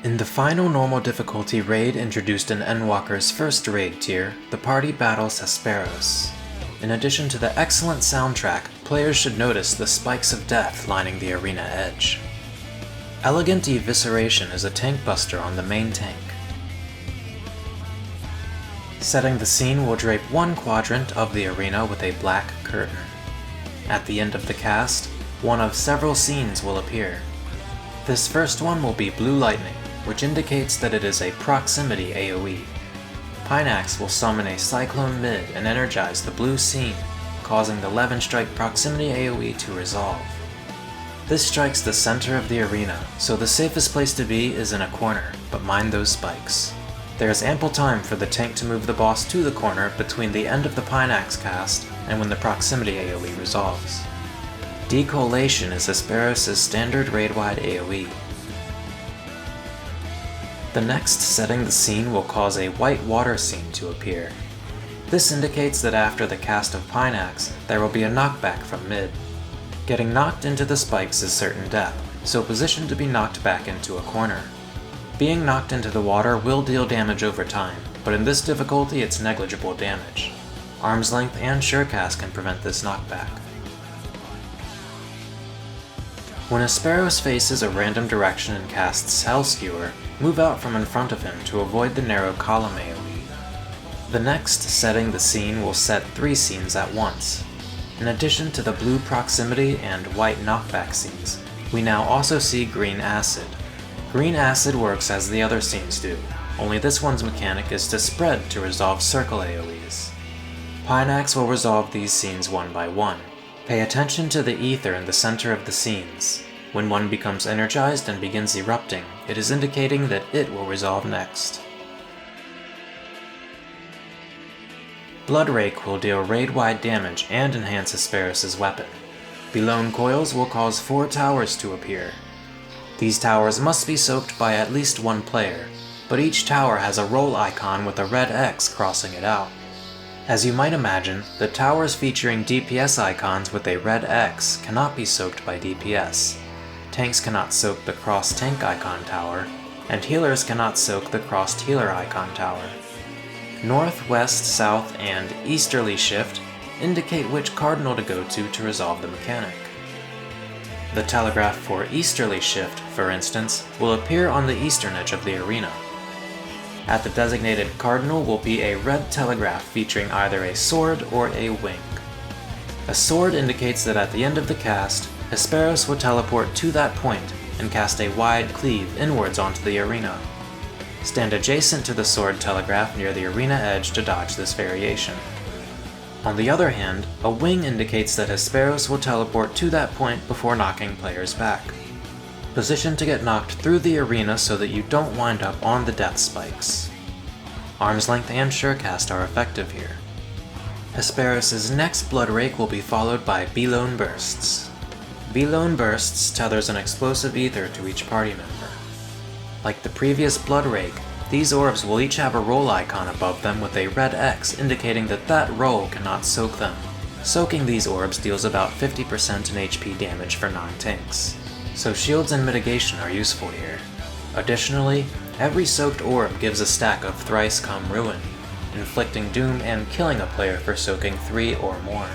In the final normal difficulty raid introduced in Endwalker's first raid tier, the party battles Hesperos. In addition to the excellent soundtrack, players should notice the spikes of death lining the arena edge. Elegant Evisceration is a tank buster on the main tank. Setting the scene will drape one quadrant of the arena with a black curtain. At the end of the cast, one of several scenes will appear. This first one will be Blue Lightning, which indicates that it is a proximity AoE. Pinax will summon a Cyclone mid and energize the blue scene, causing the 11-strike proximity AoE to resolve. This strikes the center of the arena, so the safest place to be is in a corner, but mind those spikes. There is ample time for the tank to move the boss to the corner between the end of the Pinax cast and when the proximity AoE resolves. Decollation is Hesperos' standard raid-wide AoE. The next setting the scene will cause a white water scene to appear. This indicates that after the cast of Pinax, there will be a knockback from mid. Getting knocked into the spikes is certain death, so position to be knocked back into a corner. Being knocked into the water will deal damage over time, but in this difficulty it's negligible damage. Arm's Length and Surecast can prevent this knockback. When Hesperos faces a random direction and casts Skewer, move out from in front of him to avoid the narrow column AoE. The next setting the scene will set 3 scenes at once. In addition to the blue proximity and white knockback scenes, we now also see green acid. Green acid works as the other scenes do, only this one's mechanic is to spread to resolve circle AoEs. Pinax will resolve these scenes one by one. Pay attention to the ether in the center of the scenes. When one becomes energized and begins erupting, it is indicating that it will resolve next. Bloodrake will deal raid-wide damage and enhance Hesperos' weapon. Belone Coils will cause 4 towers to appear. These towers must be soaked by at least one player, but each tower has a roll icon with a red X crossing it out. As you might imagine, the towers featuring DPS icons with a red X cannot be soaked by DPS. Tanks cannot soak the crossed tank icon tower, and healers cannot soak the crossed healer icon tower. North, west, south, and easterly shift indicate which cardinal to go to resolve the mechanic. The telegraph for easterly shift, for instance, will appear on the eastern edge of the arena. At the designated cardinal will be a red telegraph featuring either a sword or a wing. A sword indicates that at the end of the cast, Hesperos will teleport to that point and cast a wide cleave inwards onto the arena. Stand adjacent to the sword telegraph near the arena edge to dodge this variation. On the other hand, a wing indicates that Hesperos will teleport to that point before knocking players back. Position to get knocked through the arena so that you don't wind up on the death spikes. Arm's Length and Surecast are effective here. Hesperos' next Bloodrake will be followed by Belone Bursts. Belone Bursts tethers an explosive ether to each party member. Like the previous Bloodrake, these orbs will each have a roll icon above them with a red X indicating that that roll cannot soak them. Soaking these orbs deals about 50% in HP damage for non-tanks, so shields and mitigation are useful here. Additionally, every soaked orb gives a stack of Thrice Come Ruin, inflicting doom and killing a player for soaking 3 or more.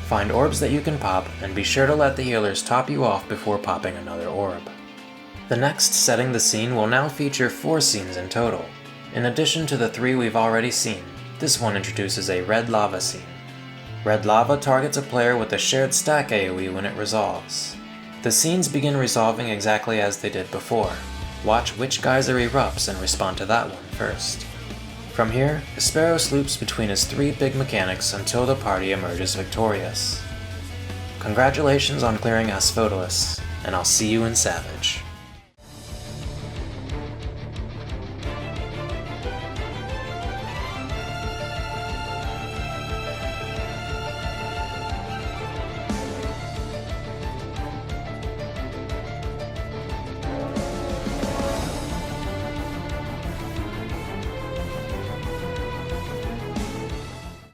Find orbs that you can pop, and be sure to let the healers top you off before popping another orb. The next setting the scene will now feature 4 scenes in total. In addition to the 3 we've already seen, this one introduces a red lava scene. Red lava targets a player with a shared stack AoE when it resolves. The scenes begin resolving exactly as they did before. Watch which geyser erupts and respond to that one first. From here, Hesperos loops between his 3 big mechanics until the party emerges victorious. Congratulations on clearing Asphodelos, and I'll see you in Savage.